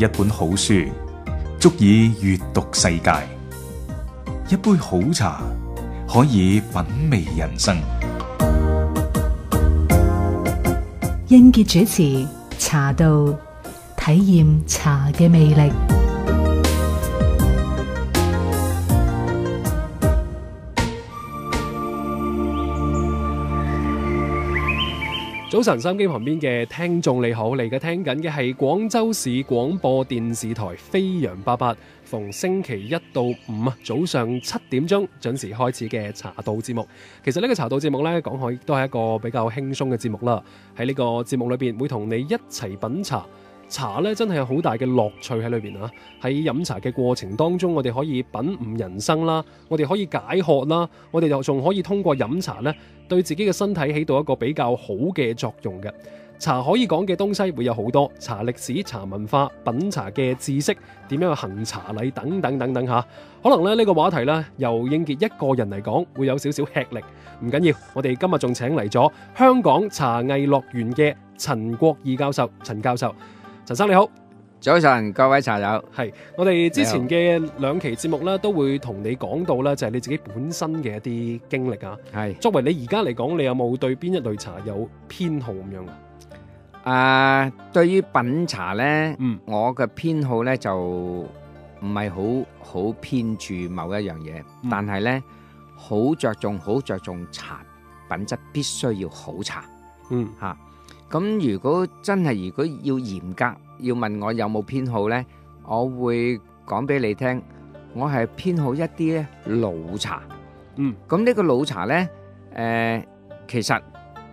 一本好書，足以閱讀世界。一杯好茶，可以品味人生。英傑主持茶道，體驗茶嘅魅力。早晨，收音機旁邊嘅聽眾你好，你而家聽緊嘅係廣州市廣播電視台飛揚88，逢星期一到五早上7點鐘準時開始嘅茶道節目。其實呢個茶道節目呢，講開都係一個比較輕鬆嘅節目啦。喺呢個節目裏邊會同你一齊品茶。茶咧真係有好大嘅樂趣喺裏邊啊！喺飲茶嘅過程當中，我哋可以品悟人生啦，我哋可以解渴啦，我哋就仲可以通過飲茶咧，對自己嘅身體起到一個比較好嘅作用嘅。茶可以講嘅東西會有好多，茶歷史、茶文化、品茶嘅知識、點樣去行茶禮等等等等嚇。可能咧呢個話題咧，由英傑一個人嚟講會有少少吃力，唔緊要。我哋今日仲請嚟咗香港茶藝樂園嘅陳國義教授，陳教授。陳生你好，早晨各位茶友。係我哋之前嘅兩期節目咧，都會同你講到咧，就係你自己本身嘅一啲經歷啊。係作為你而家嚟講，你有冇對邊一類茶有偏好咁樣啊？對於品茶咧，我嘅偏好咧就唔係好偏住某一樣嘢，但係咧好着重茶品質必須要好茶。吓。咁如果要嚴格要問我有冇偏好呢，我會講俾你聽，我係偏好一啲老茶。咁呢個老茶呢，其實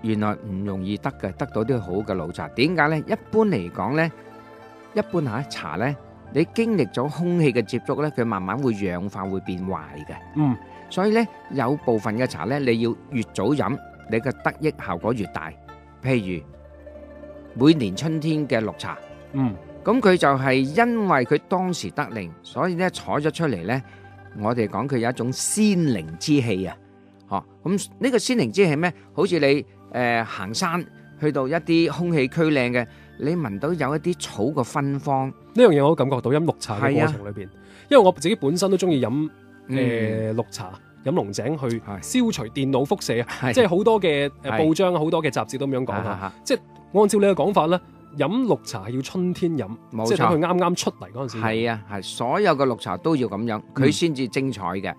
原來唔容易得到啲好嘅老茶。點解呢？一般嚟講呢，茶呢，你經歷咗空氣嘅接觸呢，佢慢慢會氧化，會變壞嘅。所以呢，有部分嘅茶呢，你要越早飲，你嘅得益效果越大。譬如每年春天嘅綠茶，咁佢就係因為佢當時得令，所以咧採咗出嚟咧，我哋講佢有一種仙靈之氣啊！咁呢個仙靈之氣咩？好似你行山去到一啲空氣區靚嘅，你聞到有一啲草嘅芬芳，呢樣嘢我都感覺到飲綠茶嘅過程裏邊，因為我自己本身都中意飲綠茶。飲龍井去消除電腦輻射啊！即係好多嘅報章、好多嘅雜誌都咁樣講啊！即係按照你嘅講法咧，飲綠茶係要春天飲，即係等佢啱啱出嚟嗰陣時。係啊，係所有嘅綠茶都要咁樣，佢先至精彩嘅。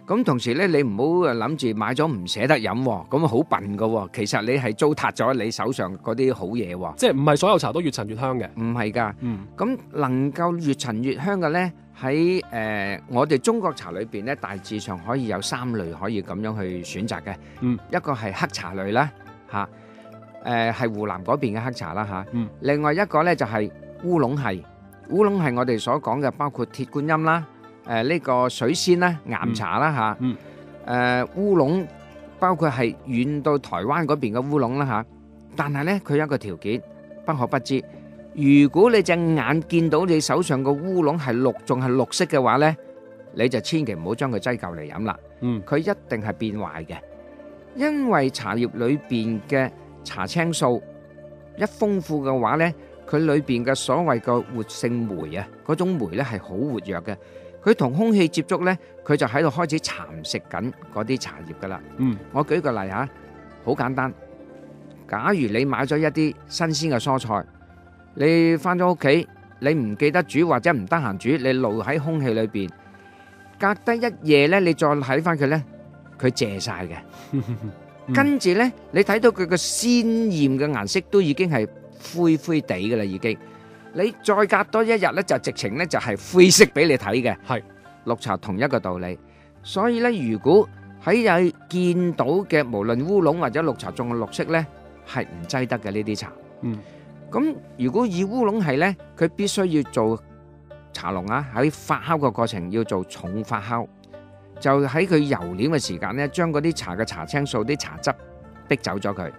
咁同時咧，你唔好諗住買咗唔捨得飲，咁好笨噶。其實你係糟蹋咗你手上嗰啲好嘢。即係唔係所有茶都越陳越香嘅？唔係噶。咁能夠越陳越香嘅咧？喺我哋中國茶裏邊咧，大致上可以有3類可以咁樣去選擇嘅。一個係黑茶類啦，係湖南嗰邊嘅黑茶啦嚇。另外一個咧就係烏龍系，烏龍係我哋所講嘅，包括鐵觀音啦，呢個水仙啦、岩茶啦嚇。烏龍包括係遠到台灣嗰邊嘅烏龍啦嚇。但係咧，佢有一個條件，不可不知。如果你隻眼見到你手上個烏龍係仲係綠色嘅話呢，你就千祈唔好將佢擠舊嚟飲啦。佢一定係變壞嘅，因為茶葉裏邊嘅茶青素一豐富嘅話呢，佢裏邊嘅所謂嘅活性酶啊，嗰種酶呢係好活躍嘅。佢同空氣接觸呢，佢就喺度開始蠶食緊嗰啲茶葉噶啦。我舉個例吓，好簡單。假如你買咗一啲新鮮嘅蔬菜，你翻咗屋企，你唔記得煮或者唔得閒煮，你露喺空氣裏邊，隔得一夜呢，你再睇翻佢呢，佢謝晒嘅。跟住呢，你睇到佢個鮮豔嘅顏色都已經係灰灰地嘅啦，已經。你再隔多一日呢，就直情呢就係灰色俾你睇嘅。係綠茶同一個道理。所以呢，如果喺有見到嘅無論烏龍或者綠茶仲係綠色呢，係唔擠得嘅呢啲茶。咁如果以烏龍係呢，佢必須要做茶農啊，喺發酵個過程要做重發酵，就喺佢揉捻嘅時間呢，將嗰啲茶嘅茶青素啲茶汁逼走咗佢。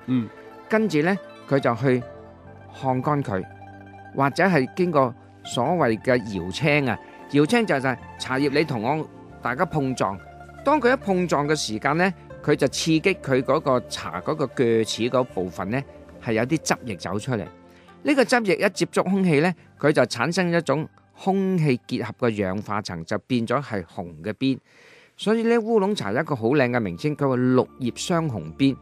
跟住呢，佢就去烘乾佢，或者係經過所謂嘅搖青啊。搖青就係茶葉你同我大家碰撞，當佢一碰撞嘅時間呢，佢就刺激佢嗰個茶嗰個鋸齒嗰部分呢，係有啲汁液走出嚟。呢個汁液一接觸空氣呢，佢就產生一種空氣結合嘅氧化層，就變咗係紅嘅邊。所以呢，烏龍茶有一個好靚嘅名稱，佢話綠葉雙紅邊。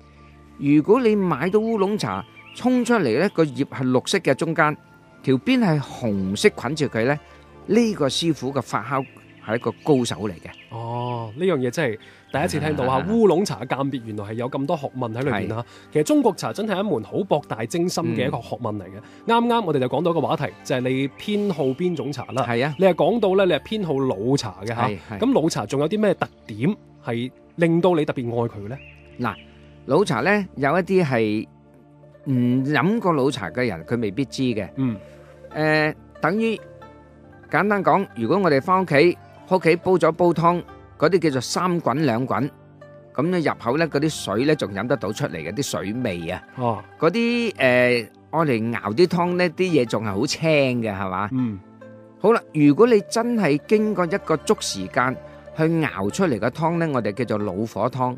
如果你買到烏龍茶沖出嚟呢，個葉係綠色嘅，中間條邊係紅色捆住佢呢，呢個師傅嘅發酵係一個高手嚟嘅。哦，呢樣嘢真係第一次聽到嚇，烏龍茶嘅鑑別原來係有咁多學問喺裏邊嚇。其實中國茶真係一門好博大精深嘅一個學問嚟嘅。啱啱我哋就講到一個話題，就係你偏好邊種茶啦。係啊，你係講到咧，你係偏好老茶嘅嚇。咁老茶仲有啲咩特點係令到你特別愛佢咧？嗱，老茶咧有一啲係唔飲過老茶嘅人，佢未必知嘅。等於簡單講，如果我哋翻屋企煲咗煲湯，嗰啲叫做3滾2滾，咁咧入口咧嗰啲水咧仲飲得到出嚟嘅啲水味啊。嗰啲愛嚟熬啲湯呢，啲嘢仲係好清嘅，係嘛？好啦，如果你真係經過一個足時間去熬出嚟嘅湯呢，我哋叫做老火湯。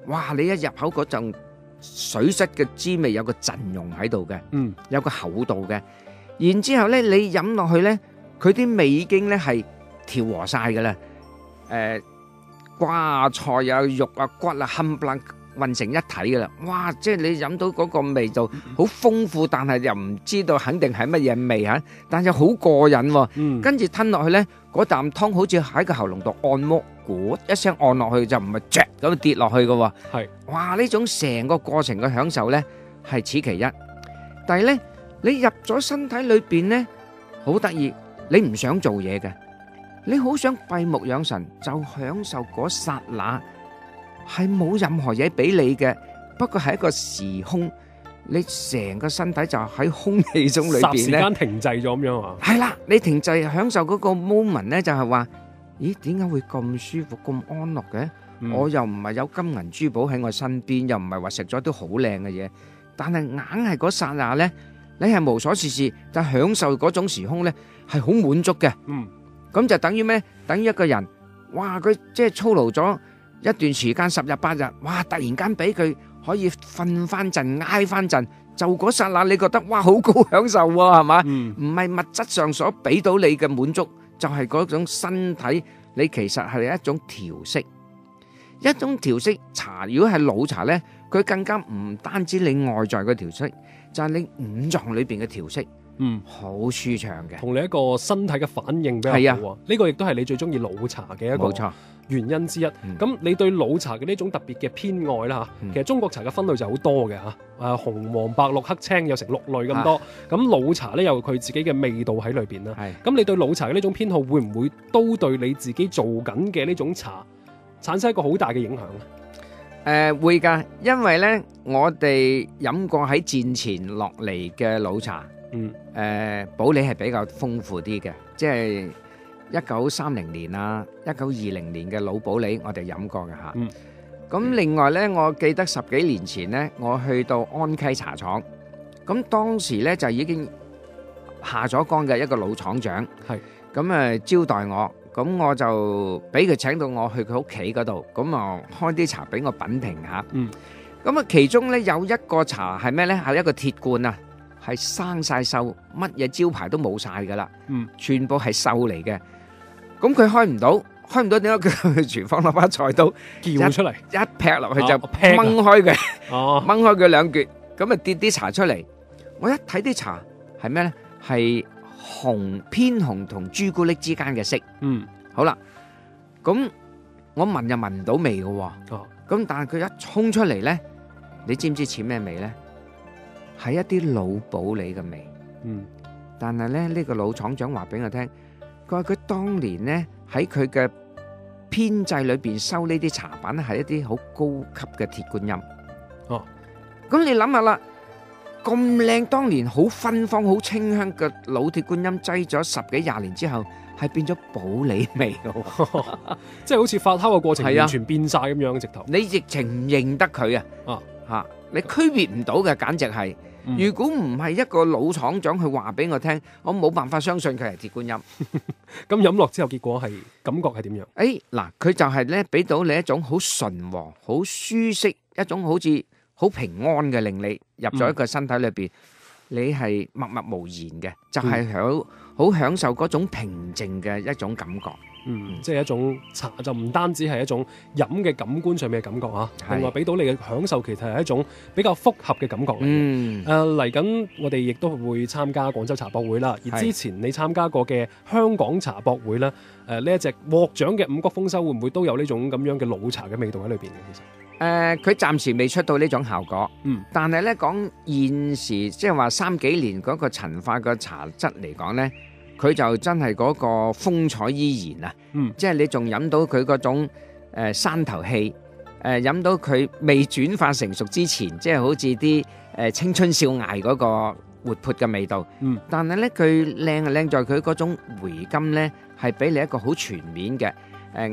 哇！你一入口嗰陣水質嘅滋味有個陣容喺度嘅，有個厚度嘅。然之後咧，你飲落去咧，佢啲味已經咧係調和晒噶啦。瓜啊、菜啊、肉啊、骨啊，冚唪唥混成一體噶啦。哇！即係你飲到嗰個味道好豐富，但係又唔知道肯定係乜嘢味嚇，但係好過癮喎。跟住吞落去咧，嗰啖湯好似喺個喉嚨度按摩，咕一聲按落去就唔係嚼咁跌落去嘅喎。係，哇！呢種成個過程嘅享受咧係此其一。但係咧，你入咗身體裏邊咧，好得意，你唔想做嘢嘅，你好想閉目養神，就享受嗰剎那，係冇任何嘢俾你嘅，不過係一個時空，你成個身體就喺空氣中裏邊咧，霎時間停滯咗咁樣啊！係啦，你停滯享受嗰個 moment 咧，就係話，咦，點解會咁舒服、咁安樂嘅？我又唔係有金銀珠寶喺我身邊，又唔係話食咗啲好靚嘅嘢，但係硬係嗰剎那咧，你係無所事事，但係享受嗰種時空咧，係好滿足嘅。咁就等於咩？等於一個人，哇！佢即係操勞咗一段時間10日8日，哇！突然間俾佢可以瞓翻陣、挨翻陣，就嗰剎那你覺得哇好高享受喎，係嘛？唔係物質上所俾到你嘅滿足，就係嗰種身體，你其實係一種調息，一種調息茶。如果係老茶呢，佢更加唔單止你外在嘅調息，就係你五臟裏邊嘅調息。好舒暢嘅，同你一個身體嘅反應比較好啊！呢個亦都係你最中意老茶嘅一個原因之一。咁你對老茶嘅呢種特別嘅偏愛啦嚇，其實中國茶嘅分類就好多嘅嚇，紅黃白綠黑青有成6類咁多。咁老茶咧有佢自己嘅味道喺裏邊啦。咁你對老茶嘅呢種偏好會唔會都對你自己做緊嘅呢種茶產生一個好大嘅影響咧？會㗎，因為咧我哋飲過喺戰前落嚟嘅老茶。保理係比較豐富啲嘅，即係1930年啊、1920年嘅老保理，我哋飲過嘅嚇。咁另外呢，我記得10幾年前呢，我去到安溪茶廠，咁當時呢就已經下咗崗嘅一個老廠長，咁招待我，咁我就俾佢請到我去佢屋企嗰度，咁啊開啲茶俾我品評下。咁啊其中呢有一個茶係咩呢？係一個鐵罐啊。係生晒鏽，乜嘢招牌都冇晒噶啦，全部係鏽嚟嘅。咁佢開唔到，點解佢去廚房攞把菜刀撬出嚟，一劈落去就掹開佢，掹開佢2橛，咁啊跌啲茶出嚟。我一睇啲茶係咩咧？係偏紅同朱古力之間嘅色。好啦，咁我聞又聞唔到味嘅，咁但係佢一沖出嚟咧，你知唔知似咩味咧？係一啲老保理嘅味，但係咧呢個老廠長話俾我聽，佢話佢當年咧喺佢嘅編制裏邊收呢啲茶品係一啲好高級嘅鐵觀音。咁你諗下啦，咁靚當年好芬芳、好清香嘅老鐵觀音，擠咗10幾20年之後，係變咗保理味嘅，即係好似發酵嘅過程完全變晒咁樣，直頭你直情唔認得佢啊！你區別唔到嘅，簡直係。如果唔係一個老廠長去話俾我聽，我冇辦法相信佢係鐵觀音。咁飲落之後結果係感覺係點樣？嗱，佢就係咧俾到你一種好純和、好舒適、一種好似好平安嘅，令你入咗一個身體裏邊，你係默默無言嘅，就係好享受嗰種平靜嘅一種感覺。即係一種茶就唔單止係一種飲嘅感官上面嘅感覺啊，另外俾到你嘅享受其實係一種比較複合嘅感覺嚟嘅。嚟緊我哋亦都會參加廣州茶博會啦，而之前你參加過嘅香港茶博會咧，呢一隻獲獎嘅五穀豐收會唔會都有呢種咁樣嘅老茶嘅味道喺裏邊嘅？其實佢暫時未出到呢種效果，但係咧講現時即係話3幾年嗰個陳化嘅茶質嚟講咧。佢就真係嗰個風采依然啊！即係你仲飲到佢嗰種山頭氣，飲到佢未轉化成熟之前，即係好似啲青春少艾嗰個活潑嘅味道。但係咧佢靚係靚在佢嗰種回甘咧，係俾你一個好全面嘅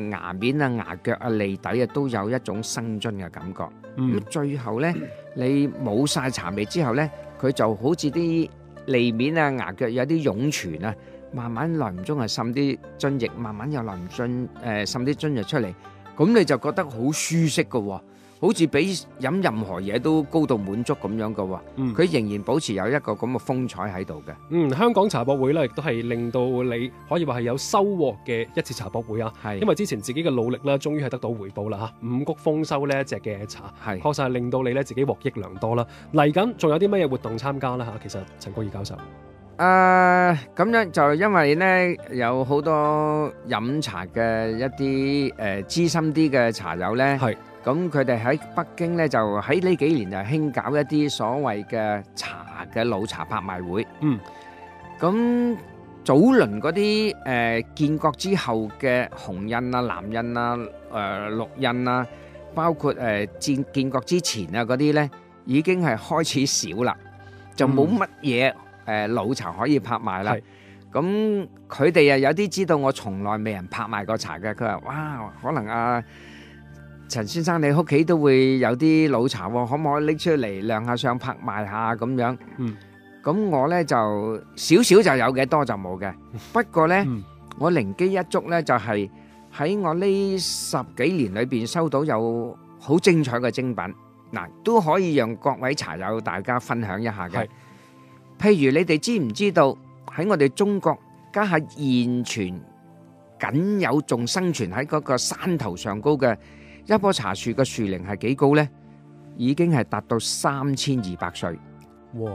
牙面啊、牙腳啊、脷底啊都有一種生津嘅感覺。咁最後咧，你冇晒茶味之後咧，佢就好似啲脷面啊、牙腳有啲湧泉啊。慢慢耐唔中係滲啲津液，慢慢又耐唔中滲啲津液出嚟，咁你就覺得好舒適嘅喎，好似比飲任何嘢都高度滿足咁樣嘅喎。佢仍然保持有一個咁嘅風采喺度嘅。香港茶博會咧，亦都係令到你可以話係有收穫嘅一次茶博會啊。因為之前自己嘅努力啦，終於係得到回報啦嚇。五穀豐收呢一隻嘅茶，確實係令到你咧自己獲益良多啦。嚟緊仲有啲乜嘢活動參加啦嚇？其實陳國義教授。咁樣就因為咧有好多飲茶嘅一啲資深啲嘅茶友咧，咁佢哋喺北京咧就喺呢幾年就興搞一啲所謂嘅茶嘅老茶拍賣會。咁早輪嗰啲建國之後嘅紅印啊、藍印啊、綠印啊，包括建國之前啊嗰啲咧，已經係開始少啦，就冇乜嘢。老茶可以拍賣啦，咁佢哋又有啲知道我從來未人拍賣過茶嘅，佢話：哇，可能陳先生你屋企都會有啲老茶喎，可唔可以拎出嚟亮下相拍賣下咁樣？咁我呢就少少就有嘅，多就冇嘅。不過呢，我靈機一觸呢，就係喺我呢10幾年裏邊收到有好精彩嘅精品，嗱都可以讓各位茶友大家分享一下嘅。譬如你哋知唔知道喺我哋中國家下現存僅有仲生存喺嗰個山頭上高嘅一棵茶樹嘅樹齡係幾高呢？已經係達到3200歲。哇！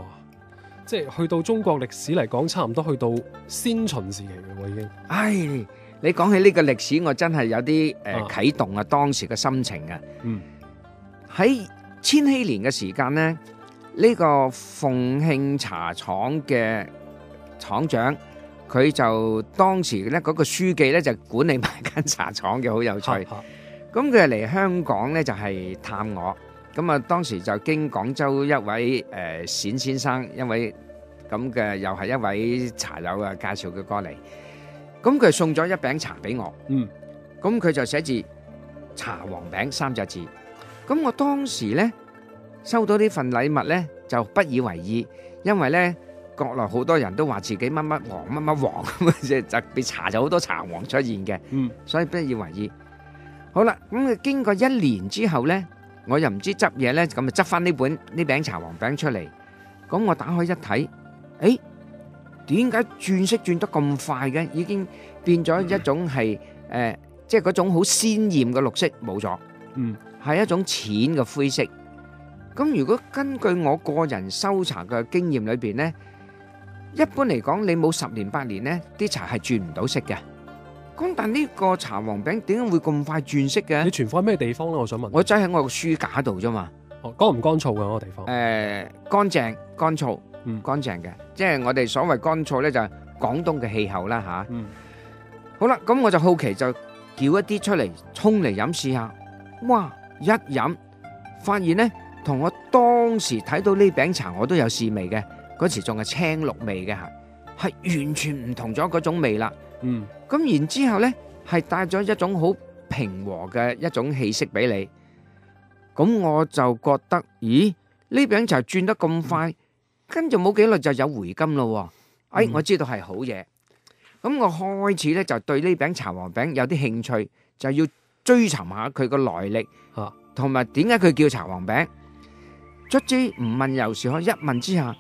即係去到中國歷史嚟講，差唔多去到先秦時期嘅喎已經。唉，你講起呢個歷史，我真係有啲啟動啊當時嘅心情啊。喺千禧年嘅時間呢。呢個鳳慶茶廠嘅廠長，佢就當時咧嗰個書記咧就管理埋間茶廠嘅，好有趣。咁佢嚟香港咧就係探我，咁啊當時就經廣州一位冼先生，一位咁嘅又係一位茶友啊介紹佢過嚟，咁佢送咗一餅茶俾我。咁佢就寫住茶黃餅3隻字。咁我當時咧收到呢份禮物呢，就不以為意，因為呢國內好多人都話自己乜乜黃乜乜黃，即係特別茶就好多茶黃出現嘅，所以不以為意。好啦，咁經過1年之後呢，我又唔知執嘢呢，咁就執翻呢餅茶黃餅出嚟。咁我打開一睇，誒，點解轉色轉得咁快嘅？已經變咗一種係即係嗰種好鮮豔嘅綠色冇咗，係一種淺嘅灰色。咁如果根據我個人收茶嘅經驗裏邊呢，一般嚟講你冇10年8年呢，啲茶係轉唔到色嘅。咁但呢個茶黃餅點解會咁快轉色嘅？你存放喺咩地方咧？我想問。我擠喺我個書架度啫嘛。乾唔乾燥嘅嗰個地方？乾淨乾燥，乾淨嘅。即係我哋所謂乾燥呢，就係廣東嘅氣候啦吓。好啦，咁我就好奇就叫一啲出嚟沖嚟飲試下。哇！一飲發現呢，同我當時睇到呢餅茶我都有試味嘅，嗰時仲係青綠味嘅，係完全唔同咗嗰種味啦。咁然之後呢，係帶咗一種好平和嘅一種氣息俾你。咁我就覺得，咦？呢餅茶轉得咁快，跟住冇幾耐就有回甘咯。我知道係好嘢。咁我開始呢，就對呢餅茶黃餅有啲興趣，就要追尋下佢個來歷，同埋點解佢叫茶黃餅。卒之唔問由是可，一問之下，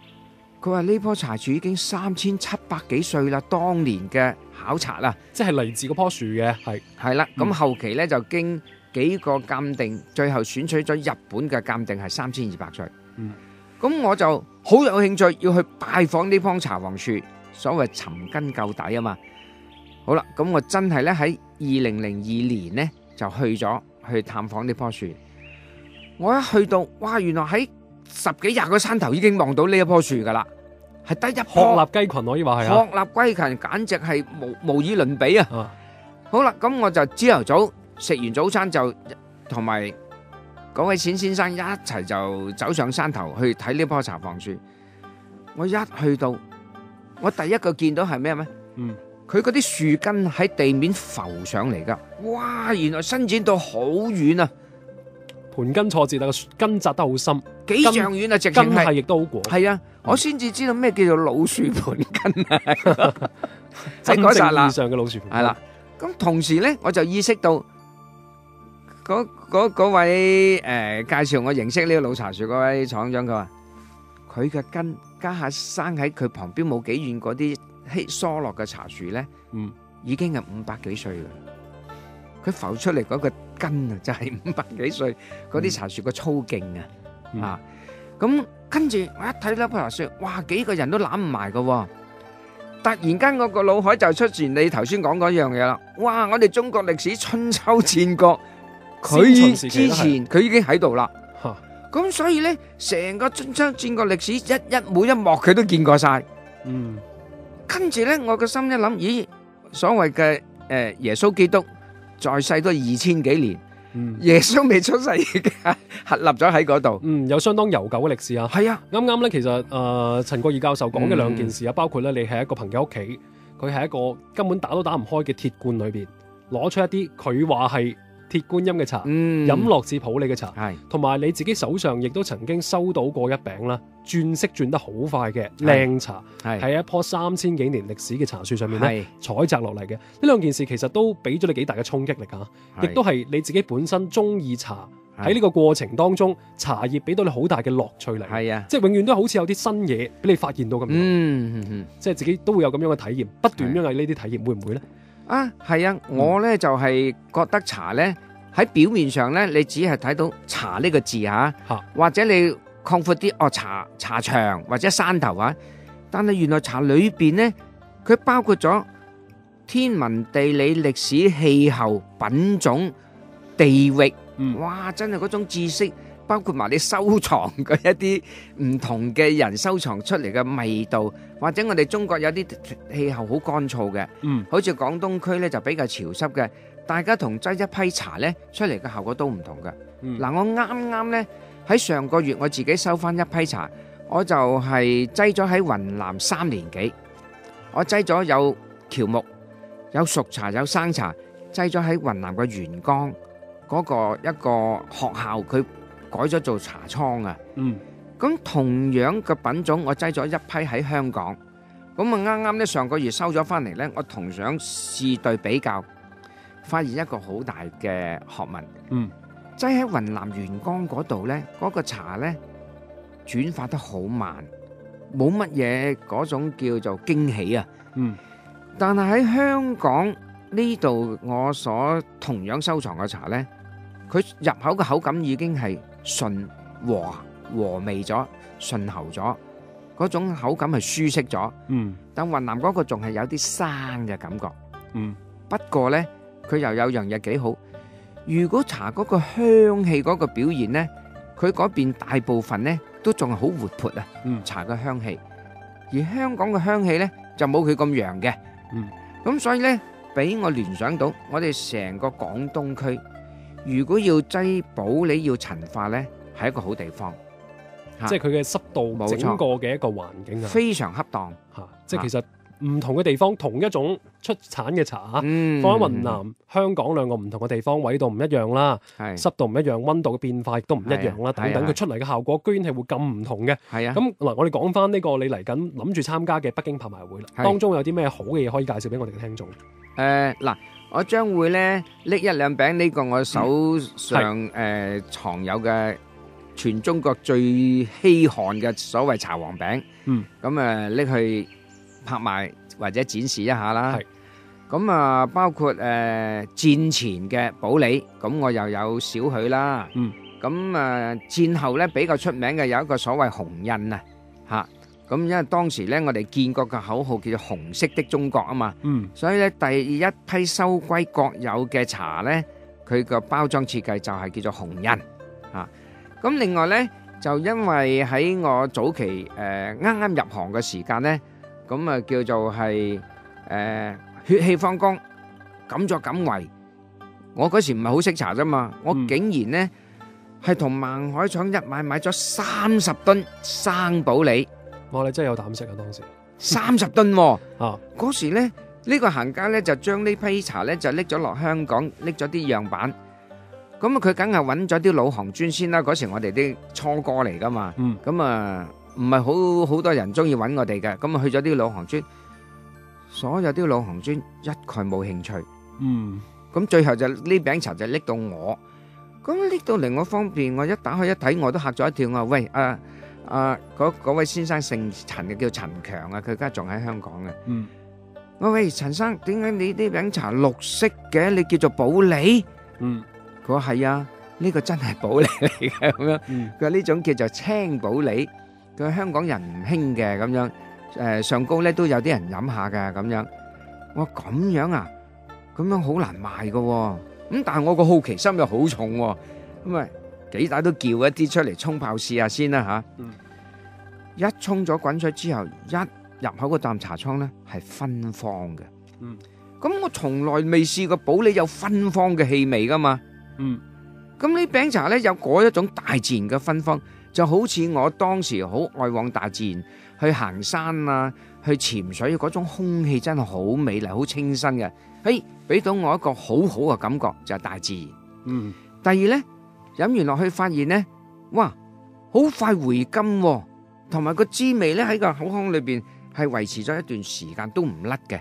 佢話呢棵茶樹已經3700幾歲啦，當年嘅考察啦，即係嚟自嗰棵樹嘅，係啦。咁後期咧就經幾個鑑定，最後選取咗日本嘅鑑定係3200歲。咁我就好有興趣要去拜訪呢棵茶黃樹，所謂尋根究底啊嘛。好啦，咁我真係咧喺2002年呢就去探訪呢棵樹。我一去到，哇！原來喺10幾20個山頭已經望到呢一棵樹噶啦，係得一棵鶴立雞群可以話係啊，鶴立雞群，簡直係無以倫比啊！好啦，咁我就朝頭早食完早餐就同埋嗰位冼先生一齊就走上山頭去睇呢棵茶黃樹。我一去到，我第一個見到係咩咩？佢嗰啲樹根喺地面浮上嚟噶，哇！原來伸展到好遠啊，盤根錯節啊，個根扎得好深，幾丈遠啊，直情根係亦都好廣。係啊，我先至知道咩叫做老樹盤根啊！真正喺嗰剎那意義上嘅老樹盤根係啦。咁同時咧，我就意識到嗰位介紹我認識呢個老茶樹嗰位廠長，佢話佢嘅根家下生喺佢旁邊冇幾遠嗰啲疏落嘅茶樹咧，已經係500幾歲啦。佢浮出嚟嗰個根啊，就係500幾歲嗰啲茶樹個粗勁啊！咁跟住我一睇呢棵茶樹，哇！幾個人都攬唔埋㗎。突然間我個腦海就出現你頭先講嗰樣嘢啦！哇！我哋中國歷史春秋戰國，佢之前佢已經喺度啦。咁所以咧，成個春秋戰國歷史每一幕佢都見過晒。跟住咧，我個心一諗，咦？所謂嘅耶穌基督在世都2000幾年。耶穌未出世已經屹立咗喺嗰度，有相當悠久嘅歷史啊。係啊，啱啱咧，其實陳國義教授講嘅兩件事啊，包括咧，你喺一個朋友屋企，佢係一個根本打都打唔開嘅鐵罐裏邊，攞出一啲佢話係鐵觀音嘅茶，飲落似普洱嘅茶，同埋你自己手上亦都曾經收到過一餅啦，轉色轉得好快嘅靚茶，係一棵3000幾年歷史嘅茶樹上面咧採摘落嚟嘅。呢兩件事其實都俾咗你幾大嘅衝擊力啊！亦都係你自己本身中意茶，喺呢個過程當中，茶葉俾到你好大嘅樂趣嚟。係啊，即係永遠都好似有啲新嘢俾你發現到咁樣。即係自己都會有咁樣嘅體驗，不斷因為呢啲體驗，會唔會呢？啊，係啊，我呢就係覺得茶呢喺表面上呢，你只係睇到茶呢個字吓，或者你擴闊啲茶場或者山頭啊，但係原來茶裏邊呢，佢包括咗天文地理、歷史、氣候、品種、地域，哇！真係嗰種知識，包括埋你收藏嘅一啲唔同嘅人收藏出嚟嘅味道，或者我哋中國有啲氣候好乾燥嘅，好似廣東區呢就比較潮濕嘅，大家同擠一批茶呢出嚟嘅效果都唔同嘅。嗱，我啱啱呢喺上個月我自己收翻一批茶，我就係擠咗喺雲南3年幾，我擠咗有喬木、有熟茶、有生茶，擠咗喺雲南嘅元江嗰個一個學校，佢改咗做茶倉啊。咁同樣嘅品種，我擠咗一批喺香港。咁啊啱啱咧上個月收咗翻嚟咧，我同樣試對比較，發現一個好大嘅學問。擠喺雲南元江嗰度咧，嗰個茶咧轉化得好慢，冇乜嘢嗰種叫做驚喜啊。但係喺香港呢度，我所同樣收藏嘅茶咧，佢入口嘅口感已經係順和味咗，順喉咗，嗰種口感係舒適咗。但雲南嗰個仲係有啲生嘅感覺。不過呢，佢又有樣嘢幾好。如果茶嗰個香氣嗰個表現呢，佢嗰邊大部分呢都仲係好活潑啊。茶嘅香氣，而香港嘅香氣呢就冇佢咁揚嘅。咁所以呢，俾我聯想到我哋成個廣東區，如果要擠普洱要陳化呢，係一個好地方。即係佢嘅濕度，整個嘅一個環境啊，非常恰當。即係其實唔同嘅地方，同一種出產嘅茶，放喺雲南、香港兩個唔同嘅地方，緯度唔一樣啦，濕度唔一樣，溫度嘅變化亦都唔一樣啦，等等，佢出嚟嘅效果居然係會咁唔同嘅。咁嗱，我哋講翻呢個你嚟緊諗住參加嘅北京拍賣會啦，當中有啲咩好嘅嘢可以介紹俾我哋嘅聽眾？嗱，我將會咧拎1兩餅呢個我手上藏有嘅全中國最稀罕嘅所謂茶黃餅。咁拎去拍賣或者展示一下啦。咁啊，包括戰前嘅保利，咁我又有少許啦。咁啊，戰後咧比較出名嘅有一個所謂紅印啊，嚇。咁因為當時咧，我哋建國嘅口號叫做紅色的中國啊嘛。所以咧，第一批收歸國有嘅茶咧，佢個包裝設計就係叫做紅印嚇。咁另外咧，就因為喺我早期啱啱入行嘅時間咧，咁啊叫做係血氣方剛，敢作敢為。我嗰時唔係好識茶啫嘛，我竟然咧係同孟海廠一買咗30噸生保利。哇！你真係有膽識啊！當時30噸喎。嗰時咧呢個行家咧就將呢批茶咧就拎咗落香港，拎咗啲樣板。咁啊，佢梗係揾咗啲老行專先啦。嗰時我哋啲初哥嚟噶嘛，咁啊唔係好多人中意揾我哋嘅，咁啊去咗啲老行專。所有啲老行專一概冇興趣，咁最後就呢餅茶就拎到我，咁拎到嚟我方便，我一打開一睇，我都嚇咗一跳。我話喂，嗰位先生姓陳嘅，叫陳強啊，佢而家仲喺香港嘅。我話喂，陳生，點解你呢餅茶綠色嘅？你叫做保利？佢話係啊，呢個真係保利嚟嘅咁樣。佢話呢種叫做青保利，佢話香港人唔興嘅咁樣。上高咧都有啲人飲下嘅咁樣。我話咁樣啊，咁樣好難賣㗎喎。咁但係我個好奇心又好重喎，咁啊幾大都叫一啲出嚟沖泡試下先啦嚇。一沖咗滾水之後，一入口個啖茶倉咧係芬芳嘅。咁我從來未試過保利有芬芳嘅氣味噶嘛。咁呢餅茶咧有嗰一種大自然嘅芬芳，就好似我當時好愛往大自然。去行山啊，去潛水，嗰種空氣真係好美麗，好清新嘅。俾到我一個好好嘅感覺，就係大自然。第二呢，飲完落去發現呢，哇，好快回甘喎，同埋個滋味呢喺個口腔裏邊係維持咗一段時間都唔甩嘅。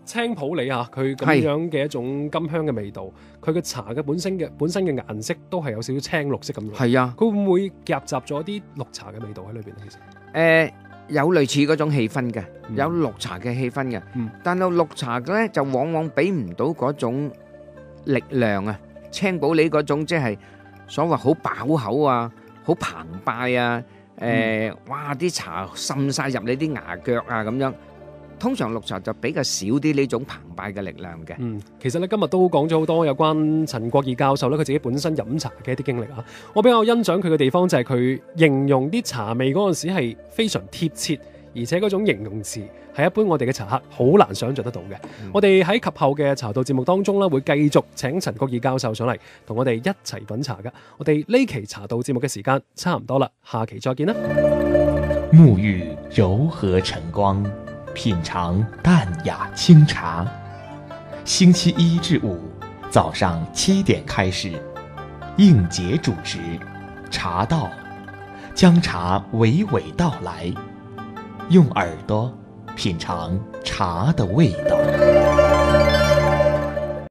青普洱啊，佢咁樣嘅一種甘香嘅味道，佢嘅茶嘅本身嘅顏色都係有少少青綠色咁樣。係啊，佢會唔會夾雜咗啲綠茶嘅味道喺裏邊？其實有類似嗰種氣氛嘅，有綠茶嘅氣氛嘅。但係綠茶嘅咧就往往俾唔到嗰種力量啊，青普洱嗰種即係所謂好飽口啊，好澎湃啊，哇啲茶滲晒入你啲牙腳啊咁樣。通常綠茶就比較少啲呢種澎湃嘅力量嘅。其實咧今日都講咗好多有關陳國義教授咧佢自己本身飲茶嘅一啲經歷啊。我比較欣賞佢嘅地方就係佢形容啲茶味嗰陣時係非常貼切，而且嗰種形容詞係一般我哋嘅茶客好難想像得到嘅。我哋喺及後嘅茶道節目當中咧會繼續請陳國義教授上嚟同我哋一齊品茶㗎。我哋呢期茶道節目嘅時間差唔多啦，下期再見啦。沐浴柔和晨光，品嘗淡雅清茶。星期一至五早上7點開始，應節主持茶道，將茶娓娓道來，用耳朵品嘗茶的味道。